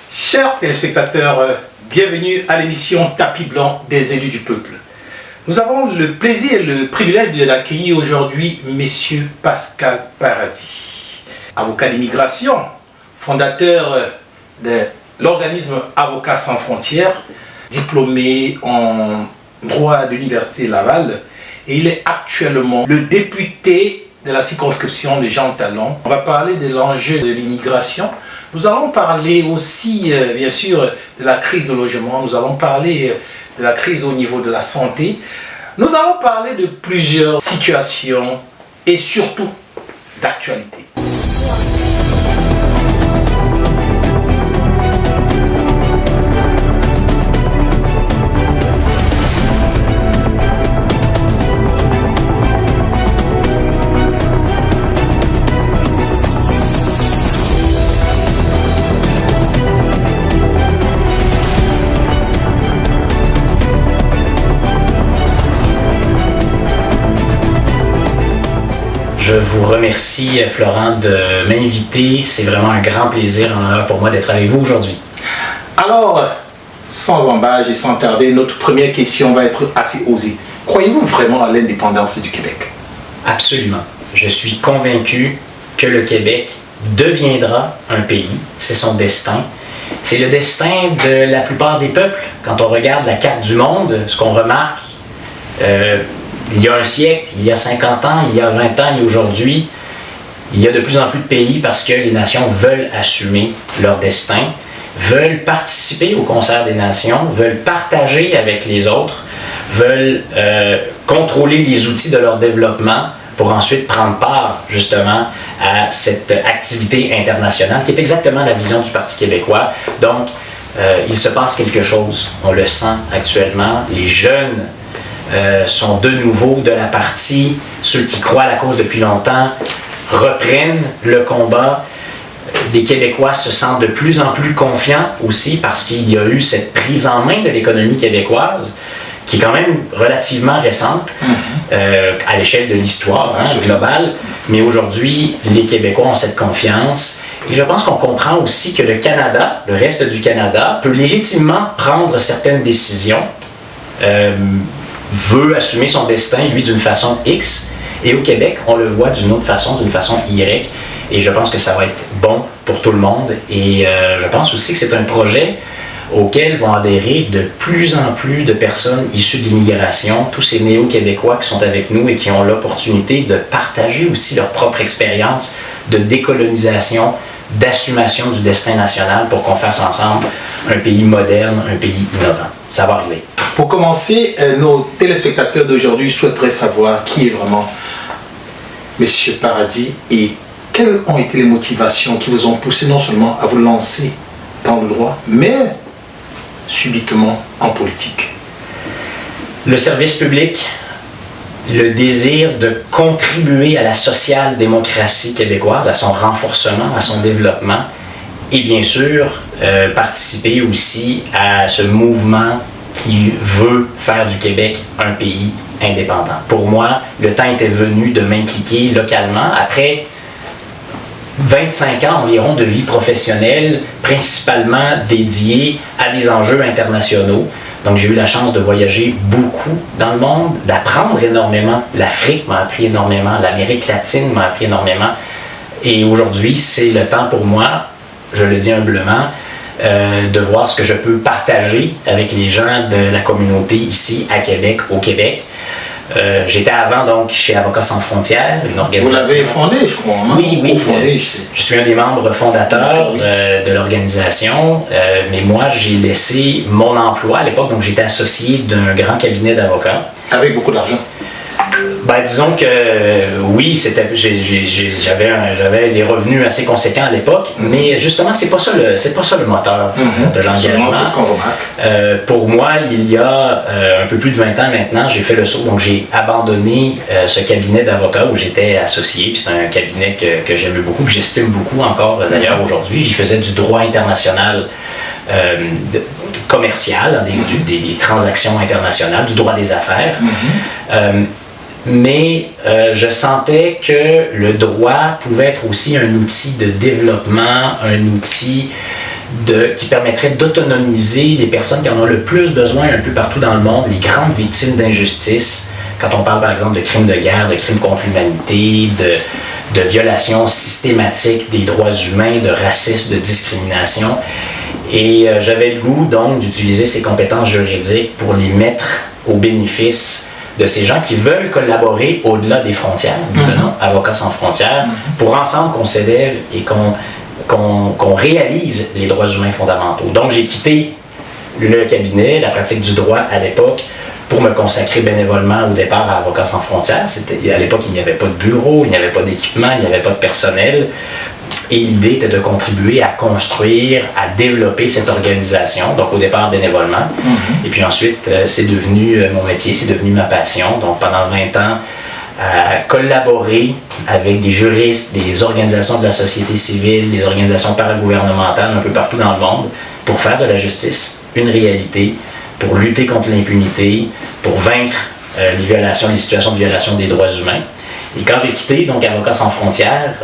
Chers téléspectateurs, bienvenue à l'émission Tapis blanc des élus du peuple. Nous avons le plaisir et le privilège de l'accueillir aujourd'hui, Monsieur Pascal Paradis, avocat d'immigration, fondateur de l'organisme Avocats sans frontières, diplômé en droit de l'Université Laval, et il est actuellement le député de la circonscription de Jean Talon. On va parler de l'enjeu de l'immigration. Nous allons parler aussi, bien sûr, de la crise de logement. Nous allons parler de la crise au niveau de la santé. Nous allons parler de plusieurs situations et surtout d'actualité. Je vous remercie, Florent, de m'inviter. C'est vraiment un grand plaisir, un honneur pour moi d'être avec vous aujourd'hui. Alors, sans embâche et sans tarder, notre première question va être assez osée. Croyez-vous vraiment à l'indépendance du Québec? Absolument. Je suis convaincu que le Québec deviendra un pays. C'est son destin. C'est le destin de la plupart des peuples. Quand on regarde la carte du monde, ce qu'on remarque, il y a un siècle, il y a 50 ans, il y a 20 ans et aujourd'hui, il y a de plus en plus de pays parce que les nations veulent assumer leur destin, veulent participer au concert des nations, veulent partager avec les autres, veulent contrôler les outils de leur développement pour ensuite prendre part justement à cette activité internationale qui est exactement la vision du Parti québécois. Donc, il se passe quelque chose, on le sent actuellement, les jeunes sont de nouveau de la partie, ceux qui croient à la cause depuis longtemps reprennent le combat. Les Québécois se sentent de plus en plus confiants aussi parce qu'il y a eu cette prise en main de l'économie québécoise qui est quand même relativement récente à l'échelle de l'histoire globale. Mais aujourd'hui, les Québécois ont cette confiance et je pense qu'on comprend aussi que le Canada, le reste du Canada, peut légitimement prendre certaines décisions, veut assumer son destin, lui, d'une façon X, et au Québec, on le voit d'une autre façon, d'une façon Y, et je pense que ça va être bon pour tout le monde, et je pense aussi que c'est un projet auquel vont adhérer de plus en plus de personnes issues de l'immigration, tous ces néo-québécois qui sont avec nous et qui ont l'opportunité de partager aussi leur propre expérience de décolonisation, d'assumation du destin national pour qu'on fasse ensemble un pays moderne, un pays innovant. Ça va arriver. Pour commencer, nos téléspectateurs d'aujourd'hui souhaiteraient savoir qui est vraiment M. Paradis et quelles ont été les motivations qui vous ont poussé non seulement à vous lancer dans le droit, mais subitement en politique. Le service public, le désir de contribuer à la social-démocratie québécoise, à son renforcement, à son développement, et bien sûr, participer aussi à ce mouvement qui veut faire du Québec un pays indépendant. Pour moi, le temps était venu de m'impliquer localement. Après 25 ans environ de vie professionnelle, principalement dédiée à des enjeux internationaux. Donc j'ai eu la chance de voyager beaucoup dans le monde, d'apprendre énormément. L'Afrique m'a appris énormément, l'Amérique latine m'a appris énormément. Et aujourd'hui, c'est le temps pour moi, je le dis humblement, de voir ce que je peux partager avec les gens de la communauté ici à Québec, au Québec. J'étais avant donc chez Avocats sans frontières, une organisation. Vous l'avez fondé, je crois. Hein? Oui. Je suis un des membres fondateurs de l'organisation, mais moi j'ai laissé mon emploi à l'époque, donc j'étais associé d'un grand cabinet d'avocats. Avec beaucoup d'argent. Ben, disons que oui, j'avais des revenus assez conséquents à l'époque, mais justement, c'est pas ça le moteur de l'engagement. C'est ce qu'on remarque. Pour moi, il y a un peu plus de 20 ans maintenant, j'ai fait le saut, donc j'ai abandonné ce cabinet d'avocats où j'étais associé, puis c'est un cabinet que j'aime beaucoup, que j'estime beaucoup encore d'ailleurs aujourd'hui. J'y faisais du droit international commercial, des transactions internationales, du droit des affaires. Mais je sentais que le droit pouvait être aussi un outil de développement, un outil qui permettrait d'autonomiser les personnes qui en ont le plus besoin un peu partout dans le monde, les grandes victimes d'injustice. Quand on parle par exemple de crimes de guerre, de crimes contre l'humanité, de violations systématiques des droits humains, de racisme, de discrimination. Et j'avais le goût donc d'utiliser ces compétences juridiques pour les mettre au bénéfice de ces gens qui veulent collaborer au-delà des frontières, nous le nom Avocats sans frontières, pour ensemble qu'on s'élève et qu'on réalise les droits humains fondamentaux. Donc j'ai quitté le cabinet, la pratique du droit à l'époque, pour me consacrer bénévolement au départ à Avocats sans frontières. À l'époque, il n'y avait pas de bureau, il n'y avait pas d'équipement, il n'y avait pas de personnel. Et l'idée était de contribuer à construire, à développer cette organisation. Donc au départ, bénévolement. Et puis ensuite, c'est devenu mon métier, c'est devenu ma passion. Donc pendant 20 ans, collaborer avec des juristes, des organisations de la société civile, des organisations paragouvernementales un peu partout dans le monde pour faire de la justice une réalité, pour lutter contre l'impunité, pour vaincre les situations de violation des droits humains. Et quand j'ai quitté donc Avocats sans frontières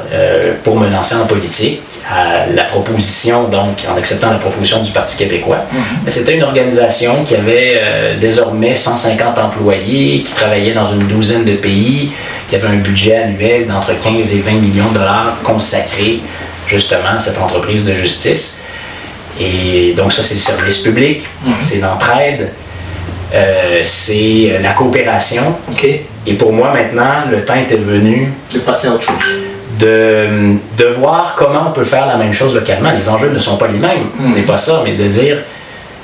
pour me lancer en politique, en acceptant la proposition du Parti québécois, c'était une organisation qui avait désormais 150 employés, qui travaillait dans une douzaine de pays, qui avait un budget annuel d'entre 15 et 20 millions de dollars consacrés justement à cette entreprise de justice. Et donc ça, c'est le service public, c'est l'entraide, c'est la coopération. Et pour moi, maintenant, le temps était venu de passer à autre chose. De voir comment on peut faire la même chose localement. Les enjeux ne sont pas les mêmes, ce n'est pas ça, mais de dire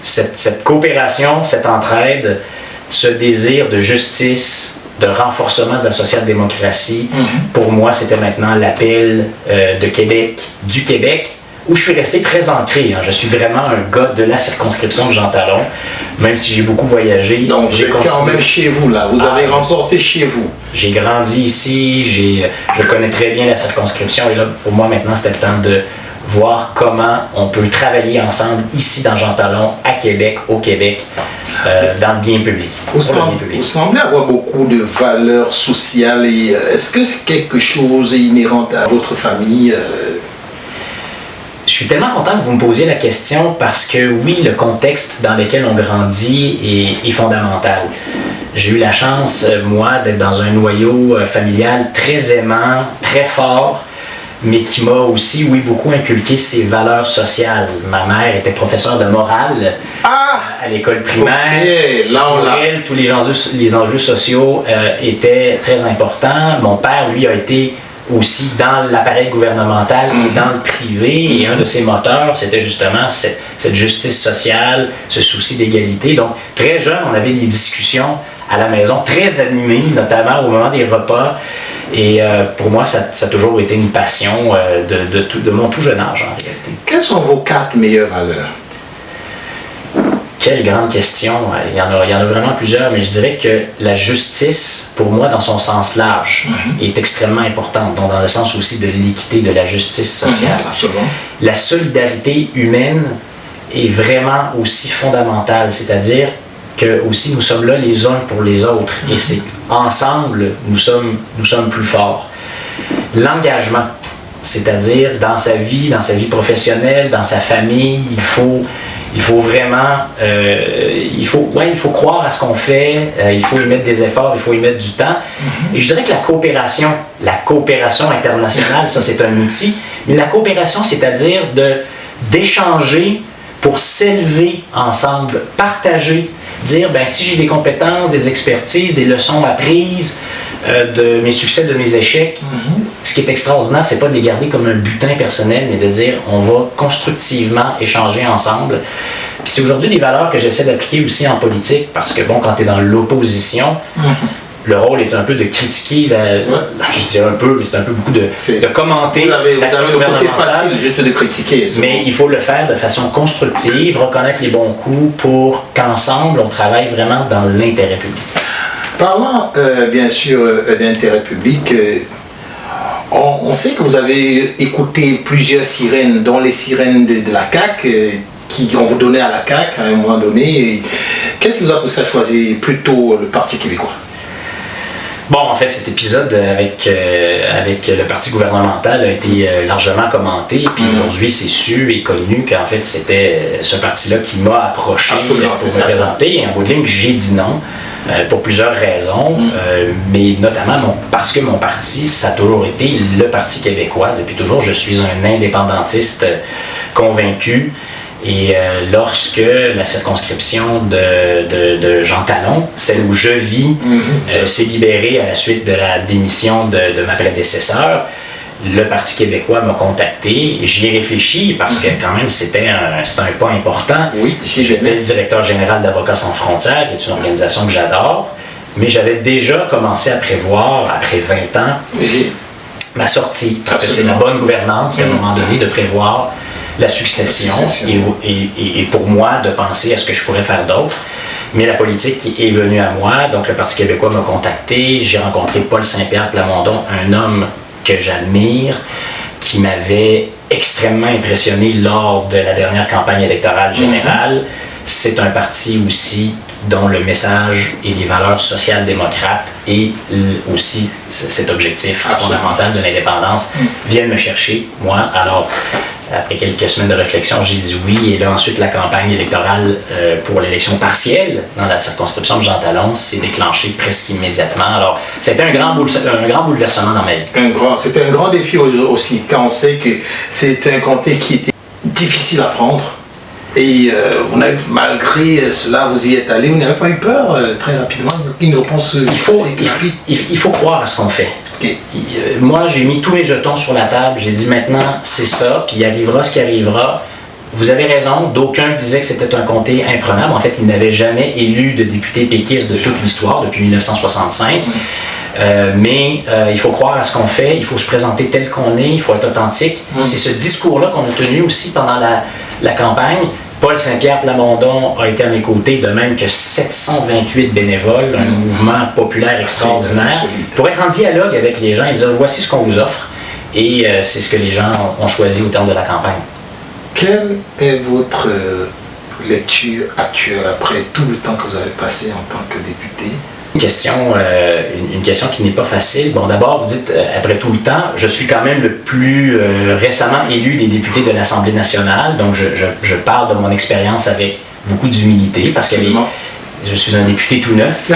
cette coopération, cette entraide, ce désir de justice, de renforcement de la social-démocratie, pour moi, c'était maintenant l'appel du Québec, où je suis resté très ancré. Je suis vraiment un gars de la circonscription de Jean Talon, même si j'ai beaucoup voyagé. Donc vous êtes quand même chez vous, là. Vous avez remporté chez vous. J'ai grandi ici, je connais très bien la circonscription, et là, pour moi, maintenant, c'était le temps de voir comment on peut travailler ensemble ici dans Jean Talon, à Québec, au Québec, dans le bien public. Vous semblez avoir beaucoup de valeurs sociales. Et est-ce que c'est quelque chose inhérent à votre famille? Je suis tellement content que vous me posiez la question parce que oui, le contexte dans lequel on grandit est fondamental. J'ai eu la chance, moi, d'être dans un noyau familial très aimant, très fort, mais qui m'a aussi, oui, beaucoup inculqué ses valeurs sociales. Ma mère était professeure de morale à l'école primaire. Pour elle, tous les enjeux sociaux étaient très importants. Mon père, lui, a été aussi dans l'appareil gouvernemental et dans le privé, et un de ses moteurs, c'était justement cette justice sociale, ce souci d'égalité. Donc, très jeune, on avait des discussions à la maison, très animées, notamment au moment des repas, et pour moi, ça a toujours été une passion de mon tout jeune âge, en réalité. Quelles sont vos 4 meilleures valeurs? Quelle grande question. Il y en a vraiment plusieurs, mais je dirais que la justice, pour moi, dans son sens large, est extrêmement importante, donc dans le sens aussi de l'équité, de la justice sociale. La solidarité humaine est vraiment aussi fondamentale, c'est-à-dire que aussi nous sommes là les uns pour les autres, et c'est ensemble nous sommes plus forts. L'engagement, c'est-à-dire dans sa vie professionnelle, dans sa famille, il faut vraiment, il faut croire à ce qu'on fait, il faut y mettre des efforts, il faut y mettre du temps. Et je dirais que la coopération internationale, ça c'est un outil, mais la coopération, c'est-à-dire d'échanger pour s'élever ensemble, partager, dire, si j'ai des compétences, des expertises, des leçons apprises, de mes succès, de mes échecs, ce qui est extraordinaire, c'est pas de les garder comme un butin personnel, mais de dire on va constructivement échanger ensemble. Puis c'est aujourd'hui des valeurs que j'essaie d'appliquer aussi en politique, parce que quand tu es dans l'opposition, le rôle est un peu de critiquer, je dirais un peu, mais c'est un peu beaucoup de commenter. Vous avez le côté facile juste de critiquer. Mais il faut le faire de façon constructive, reconnaître les bons coups pour qu'ensemble on travaille vraiment dans l'intérêt public. Parlant bien sûr d'intérêt public, on sait que vous avez écouté plusieurs sirènes, dont les sirènes de la CAQ, qui ont vous donné à la CAQ à un moment donné. Qu'est-ce qui vous a poussé à choisir plutôt le Parti québécois? Bon, en fait, cet épisode avec le parti gouvernemental a été largement commenté, puis aujourd'hui, c'est su et connu qu'en fait, c'était ce parti-là qui m'a approché pour me présenter. Et en bout de ligne, j'ai dit non. Pour plusieurs raisons, mais notamment parce que mon parti, ça a toujours été le Parti québécois. Depuis toujours, je suis un indépendantiste convaincu. Et lorsque la circonscription de Jean Talon, celle où je vis, s'est libérée à la suite de la démission de ma prédécesseur, le Parti québécois m'a contacté. J'y ai réfléchi parce que quand même c'était un pas important. Oui, j'étais le directeur général d'Avocats sans frontières, qui est une organisation que j'adore, mais j'avais déjà commencé à prévoir, après 20 ans, ma sortie. Parce que c'est la bonne gouvernance, à un moment donné, de prévoir la succession et pour moi, de penser à ce que je pourrais faire d'autre. Mais la politique est venue à moi, donc le Parti québécois m'a contacté. J'ai rencontré Paul Saint-Pierre Plamondon, un homme que j'admire, qui m'avait extrêmement impressionné lors de la dernière campagne électorale générale. C'est un parti aussi dont le message et les valeurs social-démocrates et aussi cet objectif fondamental de l'indépendance viennent me chercher, moi. Alors, après quelques semaines de réflexion, j'ai dit oui. Et là, ensuite, la campagne électorale pour l'élection partielle dans la circonscription de Jean Talon s'est déclenchée presque immédiatement. Alors, c'était un grand bouleversement dans ma vie. C'était un grand défi aussi, quand on sait que c'était un comté qui était difficile à prendre. Et malgré cela, vous y êtes allé, vous n'avez pas eu peur très rapidement? Une réponse il faut croire à ce qu'on fait. Okay. Moi, j'ai mis tous mes jetons sur la table, j'ai dit maintenant, c'est ça, puis il arrivera ce qui arrivera. Vous avez raison, d'aucuns disaient que c'était un comté imprenable. En fait, ils n'avaient jamais élu de député péquiste de toute l'histoire depuis 1965. Mais il faut croire à ce qu'on fait, il faut se présenter tel qu'on est, il faut être authentique. C'est ce discours-là qu'on a tenu aussi pendant la campagne. Paul Saint-Pierre Plamondon a été à mes côtés, de même que 728 bénévoles, un mouvement populaire extraordinaire, pour être en dialogue avec les gens et dire voici ce qu'on vous offre. Et c'est ce que les gens ont choisi au terme de la campagne. Quelle est votre lecture actuelle après tout le temps que vous avez passé en tant que député? Une question qui n'est pas facile. Bon, d'abord, vous dites, après tout le temps, je suis quand même le plus récemment élu des députés de l'Assemblée nationale, donc je parle de mon expérience avec beaucoup d'humilité, parce que je suis un député tout neuf.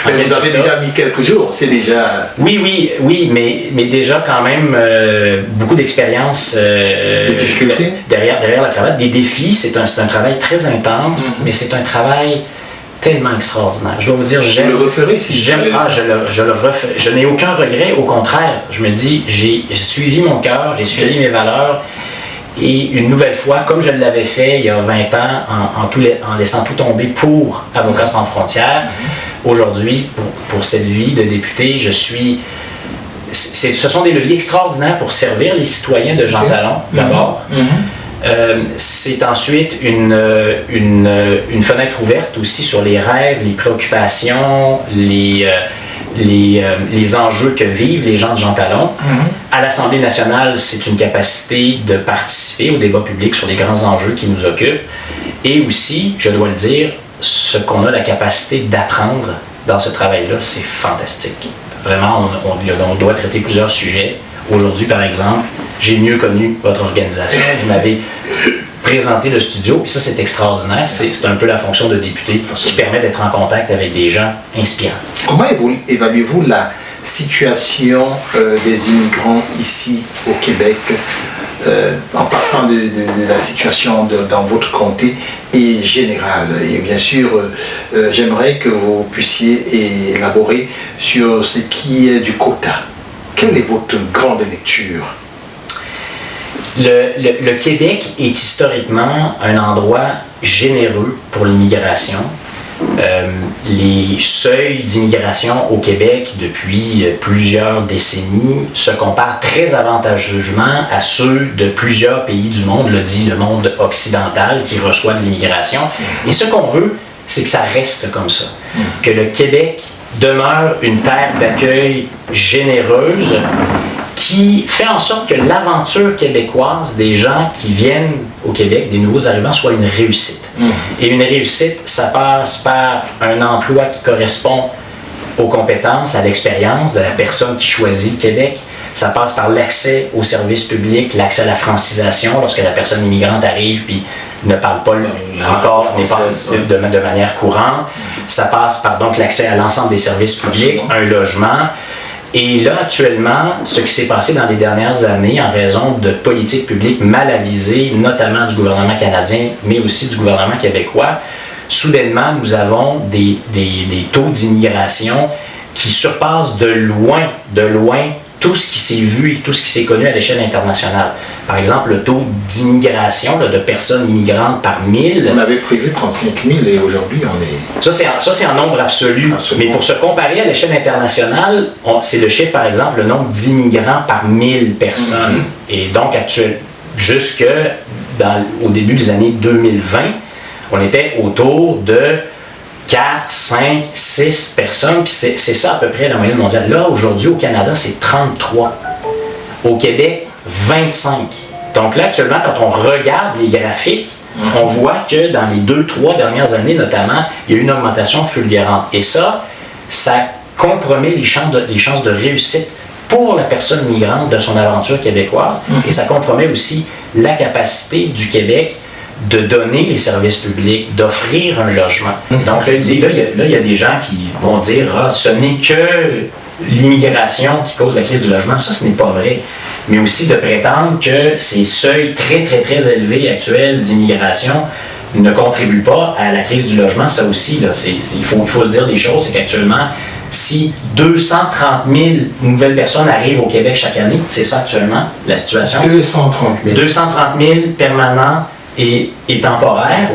Vous avez déjà mis quelques jours, c'est déjà... Oui, mais déjà quand même beaucoup d'expérience des difficultés derrière la cravate, des défis. C'est un travail très intense, mais c'est un travail tellement extraordinaire. Je dois vous dire, j'aime. Vous le referez si je le refais. Je n'ai aucun regret, au contraire. Je me dis, j'ai suivi mon cœur, j'ai suivi mes valeurs. Et une nouvelle fois, comme je l'avais fait il y a 20 ans, en laissant tout tomber pour Avocats sans frontières, aujourd'hui, pour cette vie de député, ce sont des leviers extraordinaires pour servir les citoyens de Jean Talon, d'abord. C'est ensuite une fenêtre ouverte aussi sur les rêves, les préoccupations, les enjeux que vivent les gens de Jean Talon. À l'Assemblée nationale, c'est une capacité de participer au débat public sur les grands enjeux qui nous occupent. Et aussi, je dois le dire, ce qu'on a la capacité d'apprendre dans ce travail-là, c'est fantastique. Vraiment, on doit traiter plusieurs sujets. Aujourd'hui, par exemple, j'ai mieux connu votre organisation. Vous m'avez présenté le studio, et ça, c'est extraordinaire. C'est un peu la fonction de député qui permet d'être en contact avec des gens inspirants. Comment évaluez-vous la situation des immigrants ici au Québec, en partant de la situation dans votre comté et générale? Et bien sûr, j'aimerais que vous puissiez élaborer sur ce qui est du quota. Quelle est votre grande lecture? Le Québec est historiquement un endroit généreux pour l'immigration. Les seuils d'immigration au Québec depuis plusieurs décennies se comparent très avantageusement à ceux de plusieurs pays du monde, le monde occidental qui reçoit de l'immigration. Et ce qu'on veut, c'est que ça reste comme ça. Que le Québec demeure une terre d'accueil généreuse qui fait en sorte que l'aventure québécoise des gens qui viennent au Québec, des nouveaux arrivants, soit une réussite. Et une réussite, ça passe par un emploi qui correspond aux compétences, à l'expérience de la personne qui choisit le Québec. Ça passe par l'accès aux services publics, l'accès à la francisation, lorsque la personne immigrante arrive puis ne parle pas encore de manière courante. Ça passe par donc l'accès à l'ensemble des services publics, un logement. Et là, actuellement, ce qui s'est passé dans les dernières années en raison de politiques publiques mal avisées, notamment du gouvernement canadien, mais aussi du gouvernement québécois, soudainement, nous avons des taux d'immigration qui surpassent de loin tout ce qui s'est vu et tout ce qui s'est connu à l'échelle internationale. Par exemple, le taux d'immigration de personnes immigrantes par 1000. On avait prévu 35 000 et aujourd'hui on est... Ça, c'est en nombre absolu. Absolument. Mais pour se comparer à l'échelle internationale, c'est le chiffre, par exemple, le nombre d'immigrants par 1000 personnes. Et donc, jusque au début des années 2020, on était autour de 4, 5, 6 personnes, puis c'est ça à peu près la moyenne mondiale. Là, aujourd'hui, au Canada, c'est 33. Au Québec, 25. Donc là, actuellement, quand on regarde les graphiques, on voit que dans les 2-3 dernières années, notamment, il y a eu une augmentation fulgurante. Et ça compromet les chances de réussite pour la personne migrante de son aventure québécoise. Et ça compromet aussi la capacité du Québec de donner les services publics, d'offrir un logement. Donc là, il y a des gens qui vont dire « Ah, ce n'est que l'immigration qui cause la crise du logement ». Ça, ce n'est pas vrai. Mais aussi de prétendre que ces seuils très, très, très élevés actuels d'immigration ne contribuent pas à la crise du logement. Ça aussi, là, il faut se dire des choses, c'est qu'actuellement, si 230 000 nouvelles personnes arrivent au Québec chaque année, c'est ça actuellement, la situation. 230 000. 230 000 permanents et temporaire,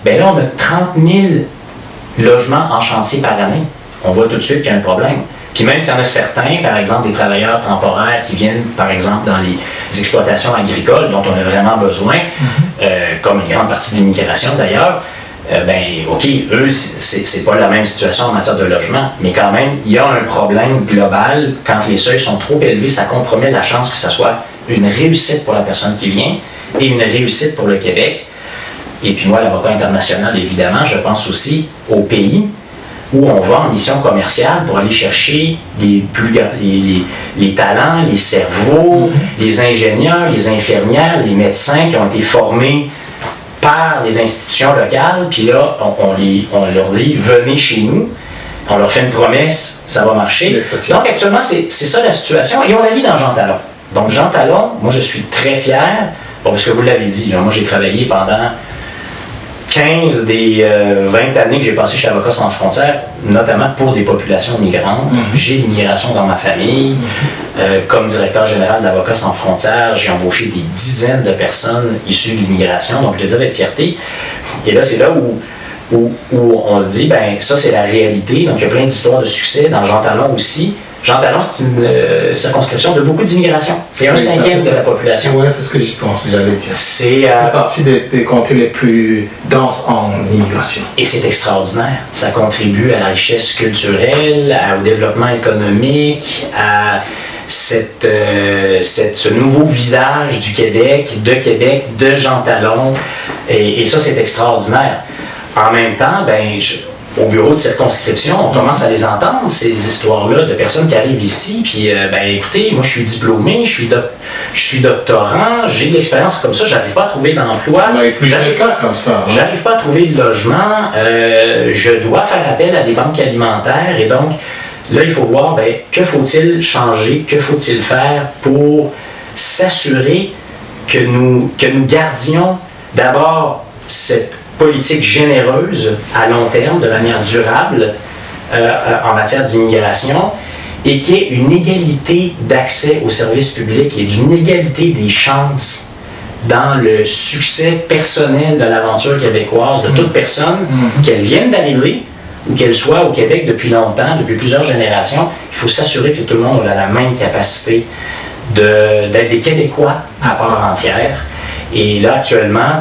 bien là, on a 30 000 logements en chantier par année. On voit tout de suite qu'il y a un problème. Puis même s'il y en a certains, par exemple des travailleurs temporaires qui viennent, par exemple, dans les exploitations agricoles dont on a vraiment besoin, comme une grande partie de l'immigration d'ailleurs, OK, eux, c'est pas la même situation en matière de logement, mais quand même, il y a un problème global. Quand les seuils sont trop élevés, ça compromet la chance que ce soit une réussite pour la personne qui vient et une réussite pour le Québec. Et puis moi, l'avocat international, évidemment, je pense aussi aux pays où on va en mission commerciale pour aller chercher les talents, les cerveaux, les ingénieurs, les infirmières, les médecins qui ont été formés par les institutions locales, puis là, on leur dit « venez chez nous », on leur fait une promesse, ça va marcher. Donc actuellement, c'est ça la situation, et on la vit dans Jean Talon. Donc Jean Talon, moi je suis très fier, parce que vous l'avez dit, là, moi j'ai travaillé pendant 15 des 20 années que j'ai passé chez Avocats sans frontières, notamment pour des populations migrantes. J'ai l'immigration dans ma famille. Comme directeur général d'Avocats sans frontières, j'ai embauché des dizaines de personnes issues de l'immigration, donc je le dis avec fierté. Et là, c'est là où on se dit, ben ça c'est la réalité. Donc il y a plein d'histoires de succès dans Jean Talon aussi. Jean Talon, c'est une circonscription de beaucoup d'immigration. C'est un cinquième de la population. Oui, c'est ce que j'y pense, j'allais dire. C'est partie des comtés les plus denses en immigration. Et c'est extraordinaire. Ça contribue à la richesse culturelle, au développement économique, à ce nouveau visage du Québec, de Jean Talon. Et ça, c'est extraordinaire. En même temps, au bureau de circonscription, on commence à les entendre, ces histoires-là, de personnes qui arrivent ici, puis écoutez, moi je suis diplômé, je suis doctorant, j'ai de l'expérience comme ça, j'arrive pas à trouver d'emploi, j'arrive pas à trouver de logement, je dois faire appel à des banques alimentaires, et donc là il faut voir, que faut-il changer, que faut-il faire pour s'assurer que nous gardions d'abord cette politique généreuse à long terme, de manière durable, en matière d'immigration, et qu'il y ait une égalité d'accès aux services publics et d'une égalité des chances dans le succès personnel de l'aventure québécoise de toute personne, qu'elle vienne d'arriver ou qu'elle soit au Québec depuis longtemps, depuis plusieurs générations. Il faut s'assurer que tout le monde a la même capacité d'être des Québécois à part entière. Et là, actuellement,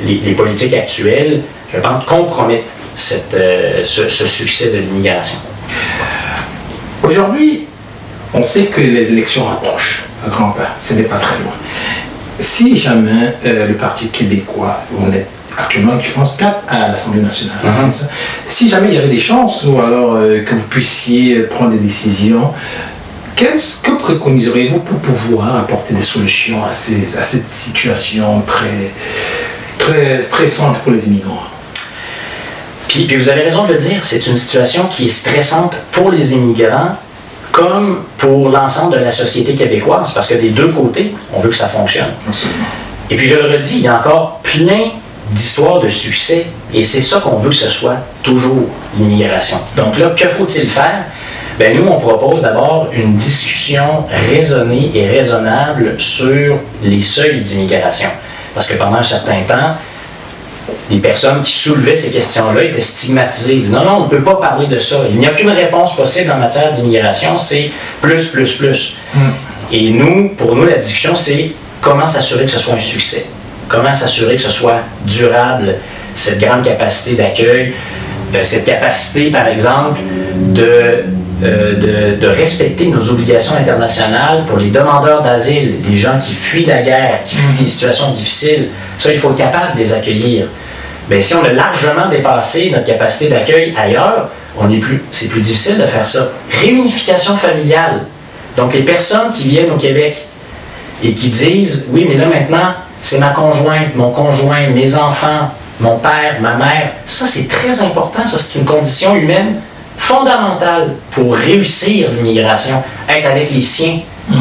les politiques actuelles, je pense, compromettent ce succès de l'immigration. Aujourd'hui, on sait que les élections approchent à grands pas. Ce n'est pas très loin. Si jamais le Parti québécois, vous n'êtes actuellement, je pense, 4 à l'Assemblée nationale. Si jamais il y avait des chances, ou alors que vous puissiez prendre des décisions, que préconiseriez-vous pour pouvoir apporter des solutions à cette situation très, très stressante pour les immigrants? Puis vous avez raison de le dire, c'est une situation qui est stressante pour les immigrants comme pour l'ensemble de la société québécoise, parce que des deux côtés, on veut que ça fonctionne. Absolument. Et puis je le redis, il y a encore plein d'histoires de succès, et c'est ça qu'on veut que ce soit toujours, l'immigration. Donc là, que faut-il faire? Bien, nous, on propose d'abord une discussion raisonnée et raisonnable sur les seuils d'immigration. Parce que pendant un certain temps, les personnes qui soulevaient ces questions-là étaient stigmatisées. Ils disaient non, on ne peut pas parler de ça. Il n'y a qu'une réponse possible en matière d'immigration, c'est plus, plus, plus. Et nous, pour nous, la discussion, c'est comment s'assurer que ce soit un succès. Comment s'assurer que ce soit durable, cette grande capacité d'accueil, cette capacité, par exemple, de respecter nos obligations internationales pour les demandeurs d'asile, les gens qui fuient la guerre, qui fuient des situations difficiles. Ça, il faut être capable de les accueillir. Mais si on a largement dépassé notre capacité d'accueil ailleurs, c'est plus difficile de faire ça. Réunification familiale. Donc, les personnes qui viennent au Québec et qui disent « Oui, mais là, maintenant, c'est ma conjointe, mon conjoint, mes enfants, mon père, ma mère. » Ça, c'est très important. Ça, c'est une condition humaine fondamentale pour réussir l'immigration. Être avec les siens,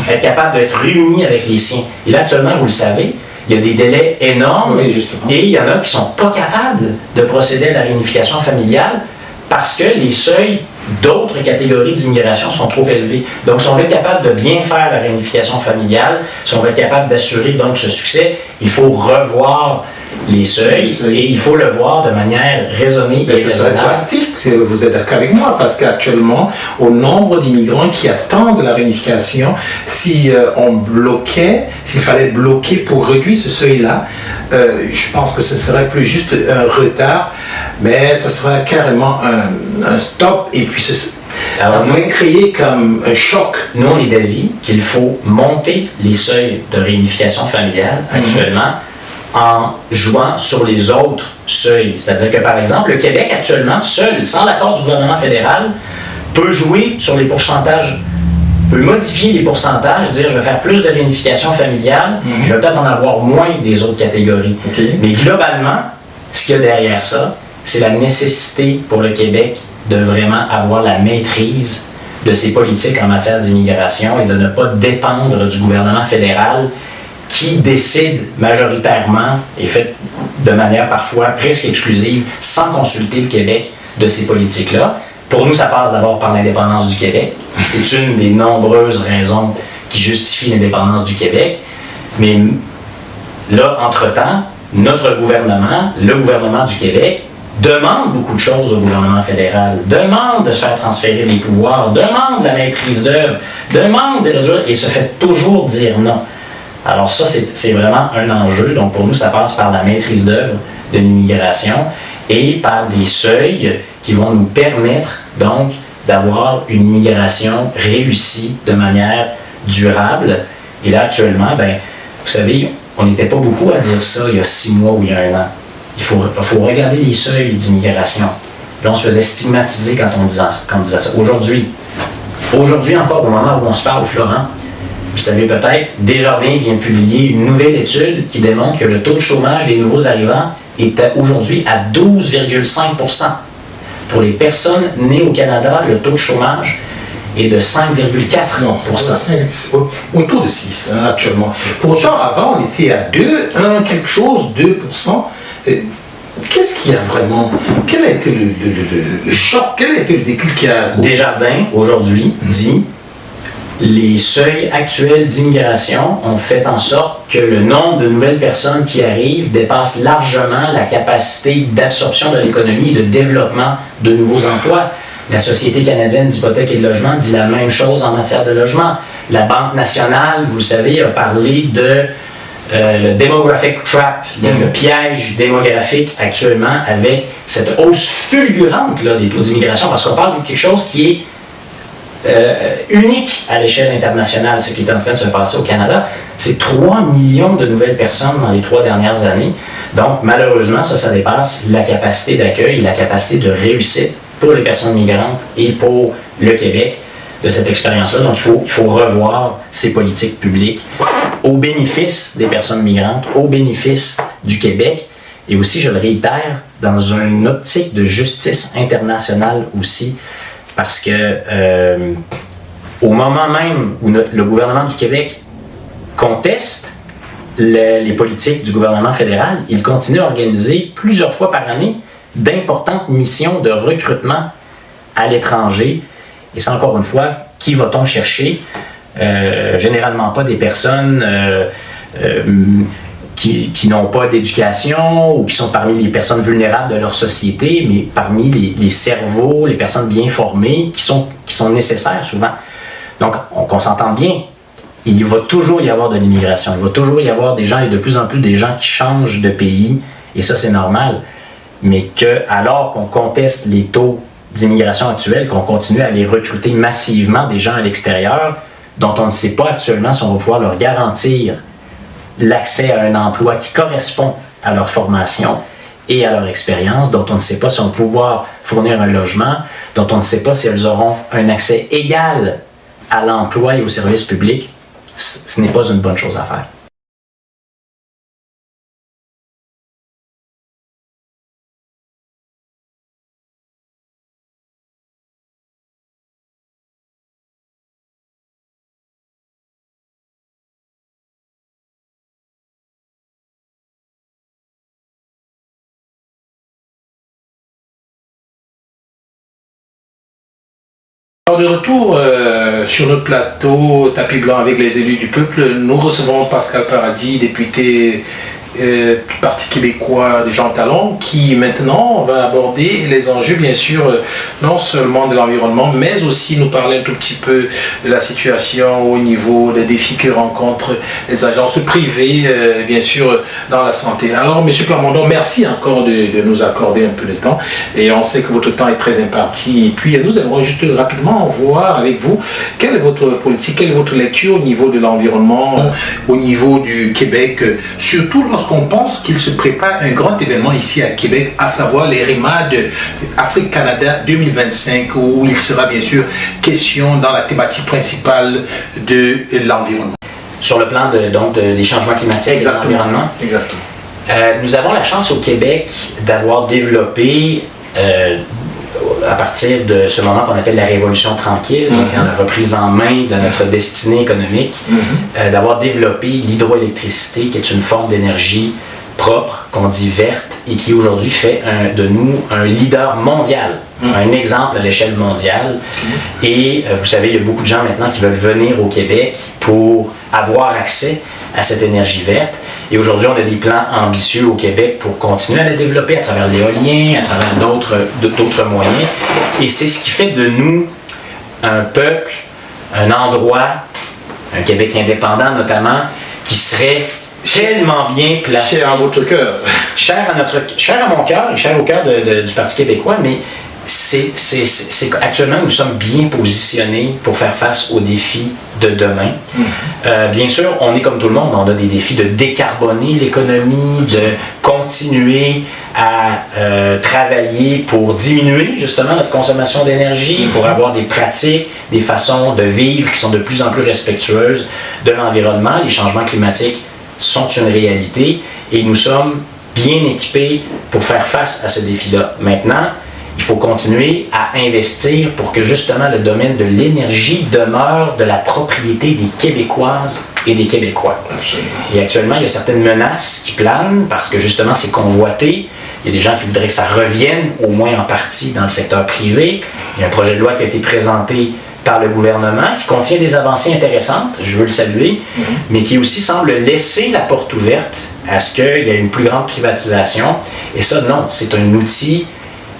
être capable d'être réuni avec les siens. Et là, actuellement, vous le savez, il y a des délais énormes, et il y en a qui ne sont pas capables de procéder à la réunification familiale parce que les seuils d'autres catégories d'immigration sont trop élevés. Donc, si on veut être capable de bien faire la réunification familiale, si on veut être capable d'assurer donc ce succès, il faut revoir les seuils et il faut le voir de manière raisonnée et raisonnable. Ce serait drastique, vous êtes d'accord avec moi, parce qu'actuellement, au nombre d'immigrants qui attendent la réunification, s'il fallait bloquer pour réduire ce seuil-là, je pense que ce serait plus juste un retard, mais ce serait carrément un stop, et puis ça pourrait créer comme un choc. Nous, on est d'avis qu'il faut monter les seuils de réunification familiale actuellement, en jouant sur les autres seuils. C'est-à-dire que, par exemple, le Québec, actuellement, seul, sans l'accord du gouvernement fédéral, peut jouer sur les pourcentages, peut modifier les pourcentages, dire je vais faire plus de réunification familiale, je vais peut-être en avoir moins des autres catégories. Mais globalement, ce qu'il y a derrière ça, c'est la nécessité pour le Québec de vraiment avoir la maîtrise de ses politiques en matière d'immigration et de ne pas dépendre du gouvernement fédéral qui décide majoritairement et fait de manière parfois presque exclusive, sans consulter le Québec, de ces politiques-là. Pour nous, ça passe d'abord par l'indépendance du Québec. C'est une des nombreuses raisons qui justifient l'indépendance du Québec. Mais là, entre-temps, notre gouvernement, le gouvernement du Québec, demande beaucoup de choses au gouvernement fédéral, demande de se faire transférer des pouvoirs, demande la maîtrise d'œuvre, demande des résultats et se fait toujours dire non. Alors ça, c'est vraiment un enjeu. Donc pour nous, ça passe par la maîtrise d'œuvre de l'immigration et par des seuils qui vont nous permettre donc d'avoir une immigration réussie de manière durable. Et là, actuellement, vous savez, on n'était pas beaucoup à dire ça il y a 6 mois ou il y a 1 an. Il faut regarder les seuils d'immigration. Là, on se faisait stigmatiser quand on disait ça. Aujourd'hui encore, au moment où on se parle, Florent, vous savez peut-être, Desjardins vient de publier une nouvelle étude qui démontre que le taux de chômage des nouveaux arrivants est aujourd'hui à 12,5 %. Pour les personnes nées au Canada, le taux de chômage est de 5,4 %. Autour de 6 actuellement. Pourtant, avant, on était à 2 %. Qu'est-ce qu'il y a vraiment? Quel a été le choc? Quel a été le déclic qui a... Desjardins, aujourd'hui, dit les seuils actuels d'immigration ont fait en sorte que le nombre de nouvelles personnes qui arrivent dépasse largement la capacité d'absorption de l'économie et de développement de nouveaux emplois. La Société canadienne d'hypothèques et de logement dit la même chose en matière de logement. La Banque nationale, vous le savez, a parlé de le demographic trap, le piège démographique actuellement avec cette hausse fulgurante là, des taux d'immigration, parce qu'on parle de quelque chose qui est unique à l'échelle internationale, ce qui est en train de se passer au Canada. C'est 3 millions de nouvelles personnes dans les 3 dernières années. Donc, malheureusement, ça dépasse la capacité d'accueil, la capacité de réussite pour les personnes migrantes et pour le Québec de cette expérience-là. Donc, il faut revoir ces politiques publiques au bénéfice des personnes migrantes, au bénéfice du Québec, et aussi, je le réitère, dans une optique de justice internationale aussi, parce que au moment même où le gouvernement du Québec conteste les politiques du gouvernement fédéral, il continue à organiser plusieurs fois par année d'importantes missions de recrutement à l'étranger. Et c'est encore une fois, qui va-t-on chercher? Généralement pas des personnes qui n'ont pas d'éducation ou qui sont parmi les personnes vulnérables de leur société, mais parmi les cerveaux, les personnes bien formées qui sont nécessaires souvent. Donc, qu'on s'entende bien, il va toujours y avoir de l'immigration, il va toujours y avoir des gens, et de plus en plus des gens qui changent de pays, et ça c'est normal, mais que alors qu'on conteste les taux d'immigration actuels, qu'on continue à aller recruter massivement des gens à l'extérieur, dont on ne sait pas actuellement si on va pouvoir leur garantir l'accès à un emploi qui correspond à leur formation et à leur expérience, dont on ne sait pas si on va pouvoir fournir un logement, dont on ne sait pas si elles auront un accès égal à l'emploi et aux services publics, ce n'est pas une bonne chose à faire. Alors, de retour sur notre plateau Tapis Blanc avec les élus du peuple, nous recevons Pascal Paradis, député du Parti québécois des gens de talent, qui maintenant va aborder les enjeux, bien sûr, non seulement de l'environnement, mais aussi nous parler un tout petit peu de la situation au niveau des défis que rencontrent les agences privées, bien sûr, dans la santé. Alors, M. Plamondon, merci encore de nous accorder un peu de temps, et on sait que votre temps est très imparti, et puis nous aimerons juste rapidement voir avec vous quelle est votre politique, quelle est votre lecture au niveau de l'environnement, au niveau du Québec, surtout lorsqu'on pense qu'il se prépare un grand événement ici à Québec, à savoir les REMAD Afrique-Canada 2025, où il sera bien sûr question dans la thématique principale de l'environnement. Sur le plan des changements climatiques et de l'environnement, exactement. Nous avons la chance au Québec d'avoir développé, à partir de ce moment qu'on appelle la Révolution tranquille, donc la reprise en main de notre destinée économique, d'avoir développé l'hydroélectricité, qui est une forme d'énergie propre, qu'on dit verte, et qui aujourd'hui fait de nous un leader mondial, un exemple à l'échelle mondiale. Et vous savez, il y a beaucoup de gens maintenant qui veulent venir au Québec pour avoir accès à cette énergie verte. Et aujourd'hui, on a des plans ambitieux au Québec pour continuer à la développer à travers l'éolien, à travers d'autres moyens. Et c'est ce qui fait de nous un peuple, un endroit, un Québec indépendant notamment, qui serait tellement bien placé. Cher à votre cœur. Cher à mon cœur et cher au cœur du Parti québécois, mais actuellement, nous sommes bien positionnés pour faire face aux défis de demain. Bien sûr, on est comme tout le monde, on a des défis de décarboner l'économie, de continuer à travailler pour diminuer justement notre consommation d'énergie, pour avoir des pratiques, des façons de vivre qui sont de plus en plus respectueuses de l'environnement. Les changements climatiques sont une réalité et nous sommes bien équipés pour faire face à ce défi-là. Maintenant, il faut continuer à investir pour que justement le domaine de l'énergie demeure de la propriété des Québécoises et des Québécois. Absolument. Et actuellement, il y a certaines menaces qui planent parce que justement c'est convoité. Il y a des gens qui voudraient que ça revienne au moins en partie dans le secteur privé. Il y a un projet de loi qui a été présenté par le gouvernement qui contient des avancées intéressantes, je veux le saluer, mais qui aussi semble laisser la porte ouverte à ce qu'il y ait une plus grande privatisation. Et ça, non, c'est un outil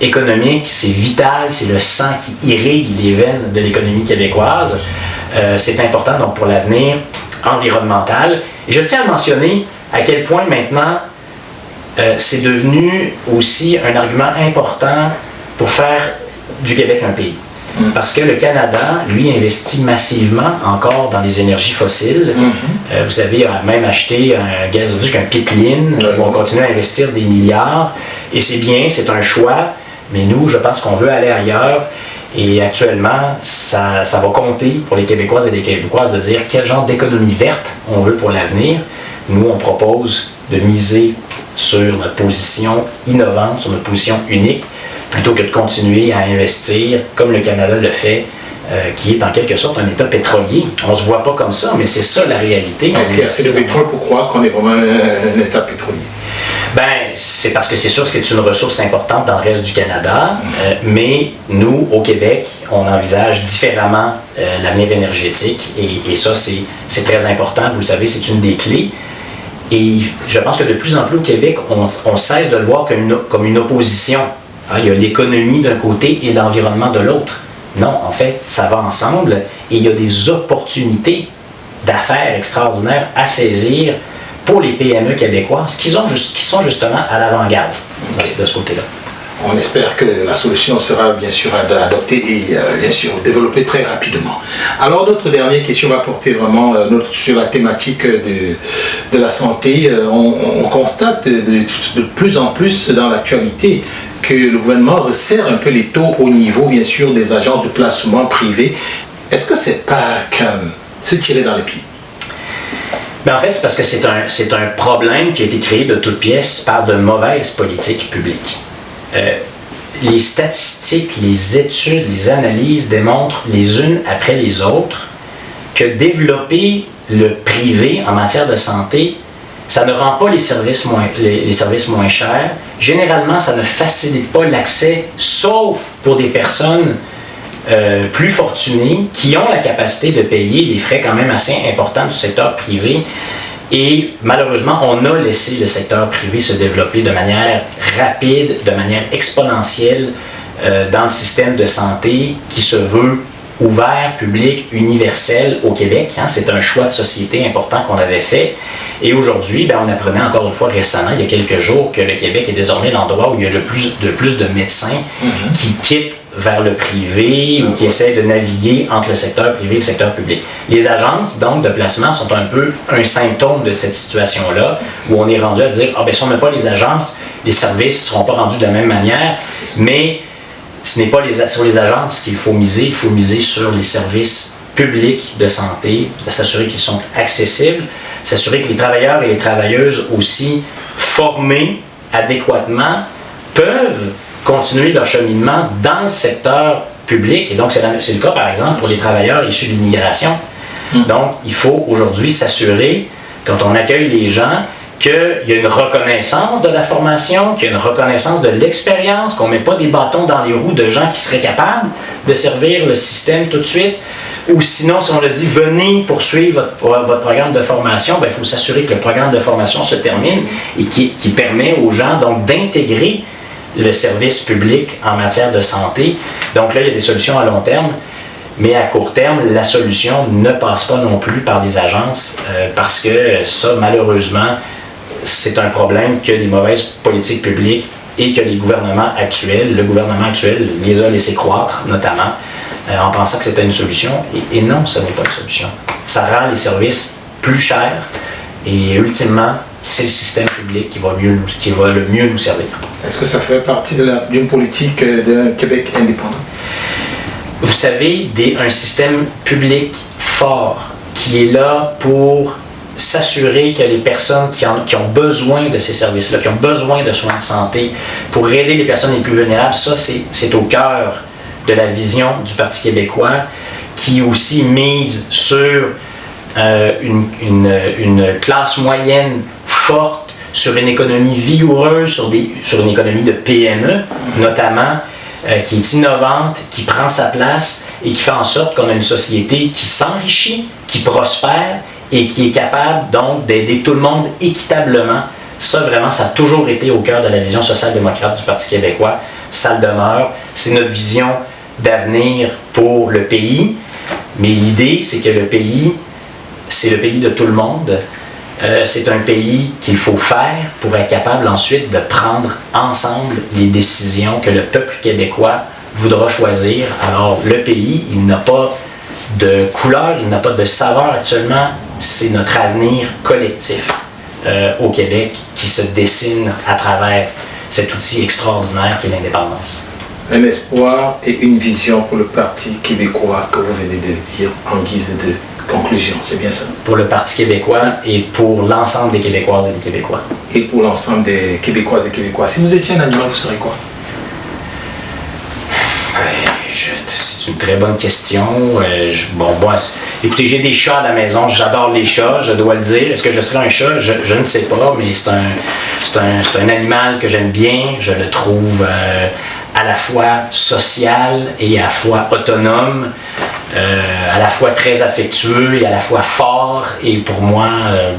économique, c'est vital, c'est le sang qui irrigue les veines de l'économie québécoise. C'est important donc pour l'avenir environnemental. Et je tiens à mentionner à quel point maintenant c'est devenu aussi un argument important pour faire du Québec un pays. Parce que le Canada, lui, investit massivement encore dans les énergies fossiles. Vous savez, a même acheté un gazoduc, un pipeline, où on continue à investir des milliards. Et c'est bien, c'est un choix, mais nous, je pense qu'on veut aller ailleurs. Et actuellement, ça va compter pour les Québécoises et les Québécoises de dire quel genre d'économie verte on veut pour l'avenir. Nous, on propose de miser sur notre position innovante, sur notre position unique, plutôt que de continuer à investir comme le Canada le fait, qui est en quelque sorte un État pétrolier. On ne se voit pas comme ça, mais c'est ça la réalité. Est-ce qu'il y a assez de pétrole pour croire qu'on est vraiment un État pétrolier? Ben, c'est parce que c'est sûr que c'est une ressource importante dans le reste du Canada, mais nous, au Québec, on envisage différemment l'avenir énergétique et ça, c'est très important. Vous le savez, c'est une des clés. Et je pense que de plus en plus au Québec, on cesse de le voir comme une opposition. Il y a l'économie d'un côté et l'environnement de l'autre. Non, en fait, ça va ensemble et il y a des opportunités d'affaires extraordinaires à saisir pour les PME québécoises qui sont justement à l'avant-garde de ce côté-là. On espère que la solution sera bien sûr adoptée et bien sûr développée très rapidement. Alors notre dernière question va porter vraiment sur la thématique de la santé. On constate de plus en plus dans l'actualité que le gouvernement resserre un peu les taux au niveau bien sûr des agences de placement privées. Est-ce que c'est pas comme se tirer dans les pieds? Ben en fait, c'est parce que c'est un problème qui a été créé de toutes pièces par de mauvaises politiques publiques. Les statistiques, les études, les analyses démontrent les unes après les autres que développer le privé en matière de santé, ça ne rend pas les services moins chers. Généralement, ça ne facilite pas l'accès, sauf pour des personnes plus fortunés qui ont la capacité de payer des frais quand même assez importants du secteur privé. Et malheureusement, on a laissé le secteur privé se développer de manière rapide, de manière exponentielle dans le système de santé qui se veut ouvert, public, universel au Québec. C'est un choix de société important qu'on avait fait. Et aujourd'hui, on apprenait encore une fois récemment, il y a quelques jours, que le Québec est désormais l'endroit où il y a le plus de médecins qui quittent vers le privé ou qui essaient de naviguer entre le secteur privé et le secteur public. Les agences, donc, de placement sont un peu un symptôme de cette situation-là, où on est rendu à dire, si on n'a pas les agences, les services ne seront pas rendus de la même manière, mais ce n'est pas sur les agences qu'il faut miser sur les services publics de santé, s'assurer qu'ils sont accessibles, s'assurer que les travailleurs et les travailleuses aussi formés adéquatement peuvent continuer leur cheminement dans le secteur public. Et donc, c'est le cas, par exemple, pour les travailleurs issus de l'immigration. Donc, il faut aujourd'hui s'assurer, quand on accueille les gens, qu'il y a une reconnaissance de la formation, qu'il y a une reconnaissance de l'expérience, qu'on ne met pas des bâtons dans les roues de gens qui seraient capables de servir le système tout de suite. Ou sinon, si on le dit, venez poursuivre votre programme de formation, il faut s'assurer que le programme de formation se termine et qui permet aux gens donc d'intégrer le service public en matière de santé. Donc là, il y a des solutions à long terme, mais à court terme, la solution ne passe pas non plus par les agences parce que ça, malheureusement, c'est un problème que des mauvaises politiques publiques et que les gouvernements actuels, le gouvernement actuel les a laissés croître, notamment, en pensant que c'était une solution. Et non, ce n'est pas une solution. Ça rend les services plus chers et ultimement, c'est le système public qui va le mieux nous servir. Est-ce que ça fait partie d'une politique d'un Québec indépendant? Vous savez, un système public fort qui est là pour s'assurer que les personnes qui ont besoin de ces services-là, qui ont besoin de soins de santé, pour aider les personnes les plus vulnérables, ça, c'est au cœur de la vision du Parti québécois, qui aussi mise sur une classe moyenne forte, sur une économie vigoureuse, sur une économie de PME, notamment, qui est innovante, qui prend sa place et qui fait en sorte qu'on a une société qui s'enrichit, qui prospère et qui est capable donc d'aider tout le monde équitablement. Ça, vraiment, ça a toujours été au cœur de la vision social-démocrate du Parti québécois. Ça le demeure. C'est notre vision d'avenir pour le pays. Mais l'idée, c'est que le pays, c'est le pays de tout le monde. C'est un pays qu'il faut faire pour être capable ensuite de prendre ensemble les décisions que le peuple québécois voudra choisir. Alors, le pays, il n'a pas de couleur, il n'a pas de saveur actuellement. C'est notre avenir collectif au Québec qui se dessine à travers cet outil extraordinaire qui est l'indépendance. Un espoir et une vision pour le Parti québécois que vous venez de dire en guise de conclusion, c'est bien ça? Pour le Parti québécois et pour l'ensemble des Québécoises et des Québécois. Et pour l'ensemble des Québécoises et Québécois. Si vous étiez un animal, vous serez quoi? C'est une très bonne question. Écoutez, j'ai des chats à la maison, j'adore les chats, je dois le dire. Est-ce que je serais un chat? Je ne sais pas, mais c'est un animal que j'aime bien. Je le trouve à la fois social et à la fois autonome, à la fois très affectueux et à la fois fort. Et pour moi,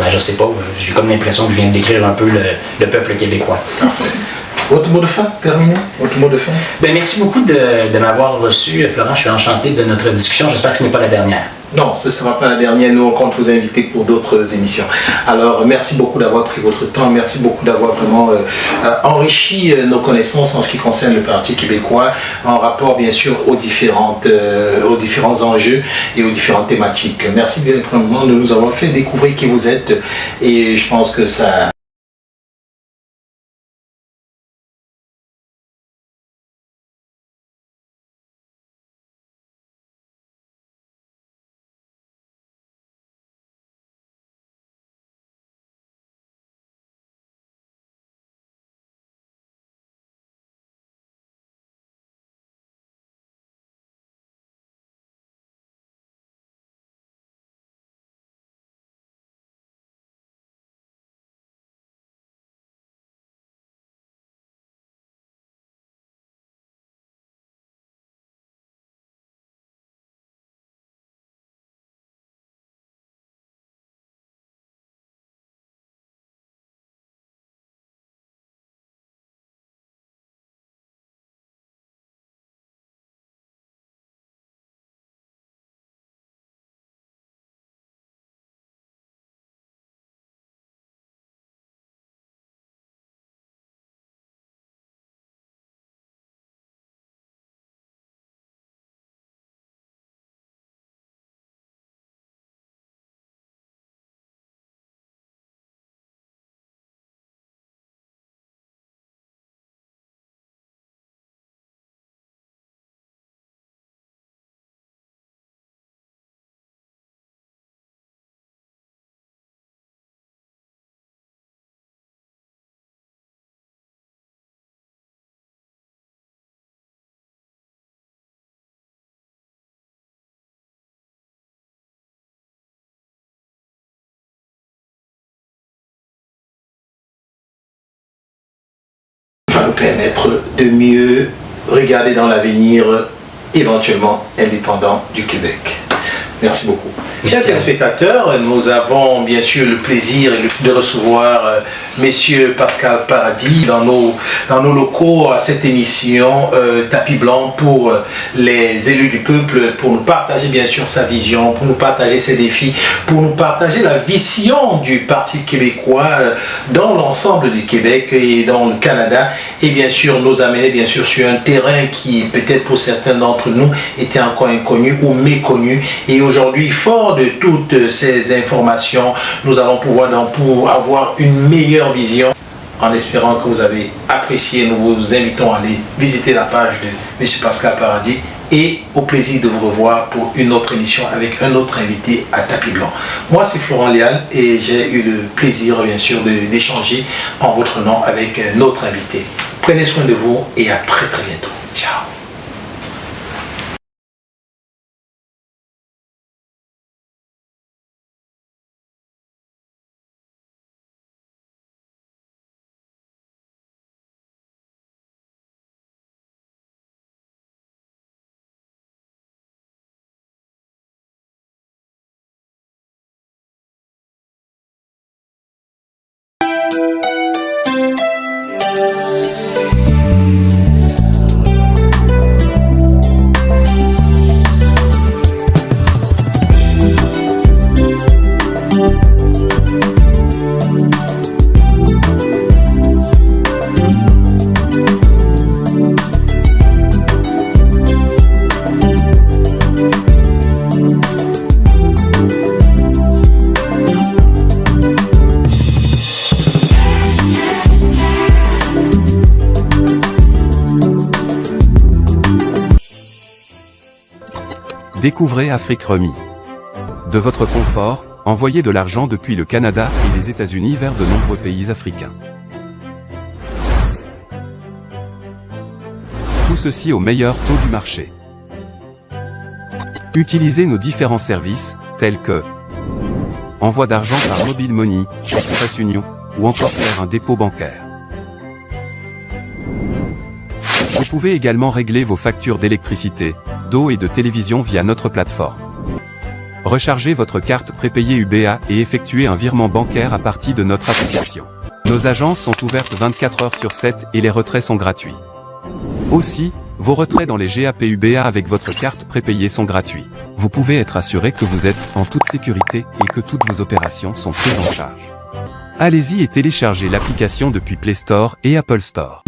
je sais pas, j'ai comme l'impression que je viens de décrire un peu le peuple québécois. Parfait. Votre mot de fin, terminé? Votre mot de fin? Merci beaucoup de m'avoir reçu, Florent. Je suis enchanté de notre discussion. J'espère que ce n'est pas la dernière. Non, ce ne sera pas la dernière. Nous, on compte vous inviter pour d'autres émissions. Alors, merci beaucoup d'avoir pris votre temps. Merci beaucoup d'avoir vraiment enrichi nos connaissances en ce qui concerne le Parti québécois, en rapport, bien sûr, aux différents enjeux et aux différentes thématiques. Merci bien vraiment de nous avoir fait découvrir qui vous êtes. Et je pense que ça... va nous permettre de mieux regarder dans l'avenir éventuellement indépendant du Québec. Merci beaucoup. Chers téléspectateurs, nous avons bien sûr le plaisir de recevoir Messieurs Pascal Paradis dans nos locaux à cette émission Tapis Blanc pour les élus du peuple, pour nous partager bien sûr sa vision, pour nous partager ses défis, pour nous partager la vision du Parti québécois dans l'ensemble du Québec et dans le Canada, et bien sûr nous amener bien sûr sur un terrain qui peut-être pour certains d'entre nous était encore inconnu ou méconnu, et aujourd'hui fort de toutes ces informations, nous allons pouvoir avoir une meilleure vision. En espérant que vous avez apprécié, nous vous invitons à aller visiter la page de M. Pascal Paradis et au plaisir de vous revoir pour une autre émission avec un autre invité à Tapis Blanc. Moi, c'est Florent Léal et j'ai eu le plaisir, bien sûr, d'échanger en votre nom avec notre invité. Prenez soin de vous et à très très bientôt. Ciao. Découvrez Afrique Remi. De votre confort, envoyez de l'argent depuis le Canada et les États-Unis vers de nombreux pays africains. Tout ceci au meilleur taux du marché. Utilisez nos différents services, tels que envoi d'argent par Mobile Money, Express Union, ou encore faire un dépôt bancaire. Vous pouvez également régler vos factures d'électricité, d'eau et de télévision via notre plateforme. Rechargez votre carte prépayée UBA et effectuez un virement bancaire à partir de notre application. Nos agences sont ouvertes 24 heures sur 7 et les retraits sont gratuits. Aussi, vos retraits dans les GAP UBA avec votre carte prépayée sont gratuits. Vous pouvez être assuré que vous êtes en toute sécurité et que toutes vos opérations sont prises en charge. Allez-y et téléchargez l'application depuis Play Store et Apple Store.